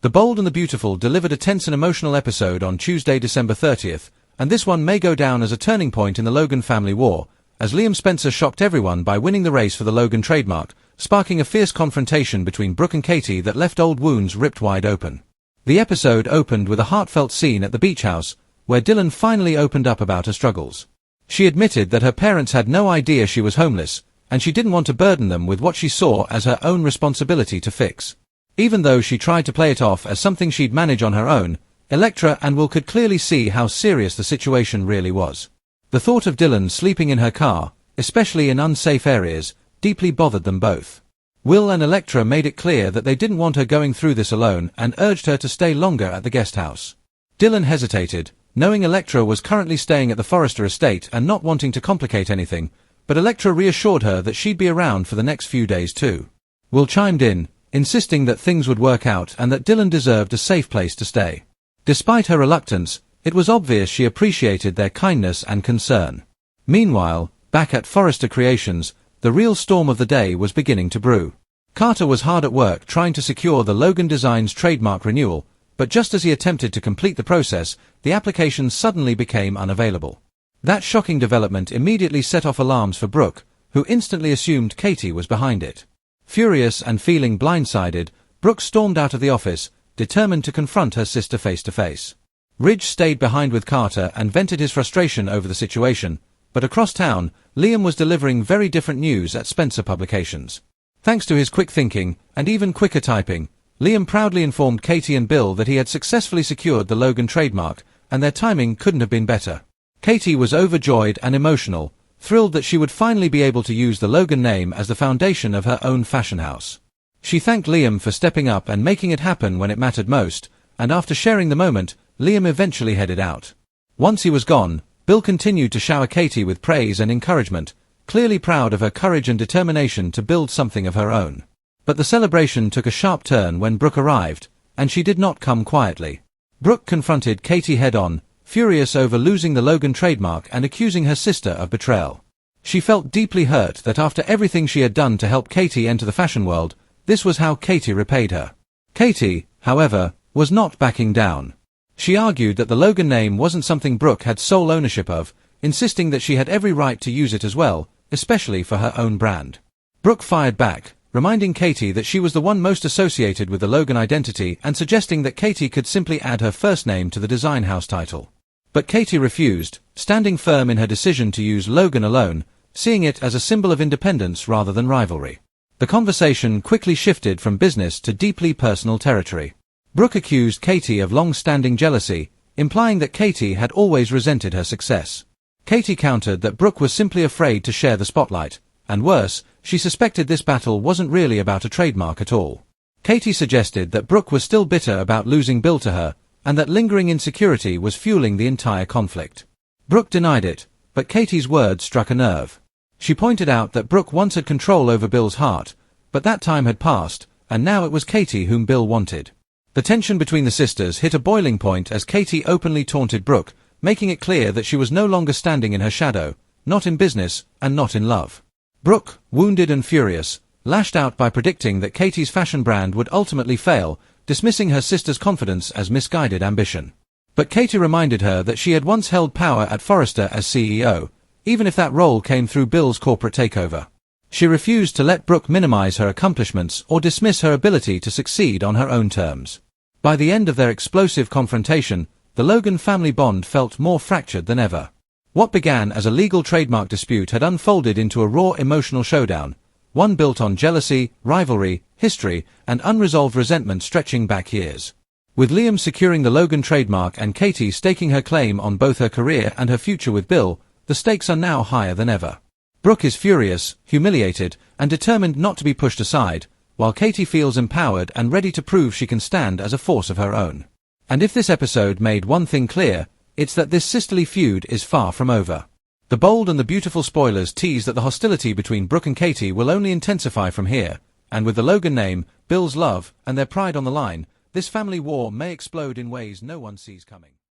The Bold and the Beautiful delivered a tense and emotional episode on Tuesday, December 30th, and this one may go down as a turning point in the Logan family war, as Liam Spencer shocked everyone by winning the race for the Logan trademark, sparking a fierce confrontation between Brooke and Katie that left old wounds ripped wide open. The episode opened with a heartfelt scene at the beach house, where Dylan finally opened up about her struggles. She admitted that her parents had no idea she was homeless, and she didn't want to burden them with what she saw as her own responsibility to fix. Even though she tried to play it off as something she'd manage on her own, Electra and Will could clearly see how serious the situation really was. The thought of Dylan sleeping in her car, especially in unsafe areas, deeply bothered them both. Will and Electra made it clear that they didn't want her going through this alone and urged her to stay longer at the guest house. Dylan hesitated, knowing Electra was currently staying at the Forrester estate and not wanting to complicate anything, but Electra reassured her that she'd be around for the next few days too. Will chimed in, insisting that things would work out and that Dylan deserved a safe place to stay. Despite her reluctance, it was obvious she appreciated their kindness and concern. Meanwhile, back at Forrester Creations, the real storm of the day was beginning to brew. Carter was hard at work trying to secure the Logan Designs trademark renewal, but just as he attempted to complete the process, the application suddenly became unavailable. That shocking development immediately set off alarms for Brooke, who instantly assumed Katie was behind it. Furious and feeling blindsided, Brooke stormed out of the office, determined to confront her sister face to face. Ridge stayed behind with Carter and vented his frustration over the situation, but across town, Liam was delivering very different news at Spencer Publications. Thanks to his quick thinking, and even quicker typing, Liam proudly informed Katie and Bill that he had successfully secured the Logan trademark, and their timing couldn't have been better. Katie was overjoyed and emotional, thrilled that she would finally be able to use the Logan name as the foundation of her own fashion house. She thanked Liam for stepping up and making it happen when it mattered most, and after sharing the moment, Liam eventually headed out. Once he was gone, Bill continued to shower Katie with praise and encouragement, clearly proud of her courage and determination to build something of her own. But the celebration took a sharp turn when Brooke arrived, and she did not come quietly. Brooke confronted Katie head-on, furious over losing the Logan trademark and accusing her sister of betrayal. She felt deeply hurt that after everything she had done to help Katie enter the fashion world, this was how Katie repaid her. Katie, however, was not backing down. She argued that the Logan name wasn't something Brooke had sole ownership of, insisting that she had every right to use it as well, especially for her own brand. Brooke fired back, reminding Katie that she was the one most associated with the Logan identity and suggesting that Katie could simply add her first name to the design house title. But Katie refused, standing firm in her decision to use Logan alone, seeing it as a symbol of independence rather than rivalry. The conversation quickly shifted from business to deeply personal territory. Brooke accused Katie of long-standing jealousy, implying that Katie had always resented her success. Katie countered that Brooke was simply afraid to share the spotlight, and worse, she suspected this battle wasn't really about a trademark at all. Katie suggested that Brooke was still bitter about losing Bill to her, and that lingering insecurity was fueling the entire conflict. Brooke denied it, but Katie's words struck a nerve. She pointed out that Brooke once had control over Bill's heart, but that time had passed, and now it was Katie whom Bill wanted. The tension between the sisters hit a boiling point as Katie openly taunted Brooke, making it clear that she was no longer standing in her shadow, not in business, and not in love. Brooke, wounded and furious, lashed out by predicting that Katie's fashion brand would ultimately fail, dismissing her sister's confidence as misguided ambition. But Katie reminded her that she had once held power at Forrester as CEO, even if that role came through Bill's corporate takeover. She refused to let Brooke minimize her accomplishments or dismiss her ability to succeed on her own terms. By the end of their explosive confrontation, the Logan family bond felt more fractured than ever. What began as a legal trademark dispute had unfolded into a raw emotional showdown, one built on jealousy, rivalry, history, and unresolved resentment stretching back years. With Liam securing the Logan trademark and Katie staking her claim on both her career and her future with Bill, the stakes are now higher than ever. Brooke is furious, humiliated, and determined not to be pushed aside, while Katie feels empowered and ready to prove she can stand as a force of her own. And if this episode made one thing clear, it's that this sisterly feud is far from over. The Bold and the Beautiful spoilers tease that the hostility between Brooke and Katie will only intensify from here, and with the Logan name, Bill's love, and their pride on the line, this family war may explode in ways no one sees coming.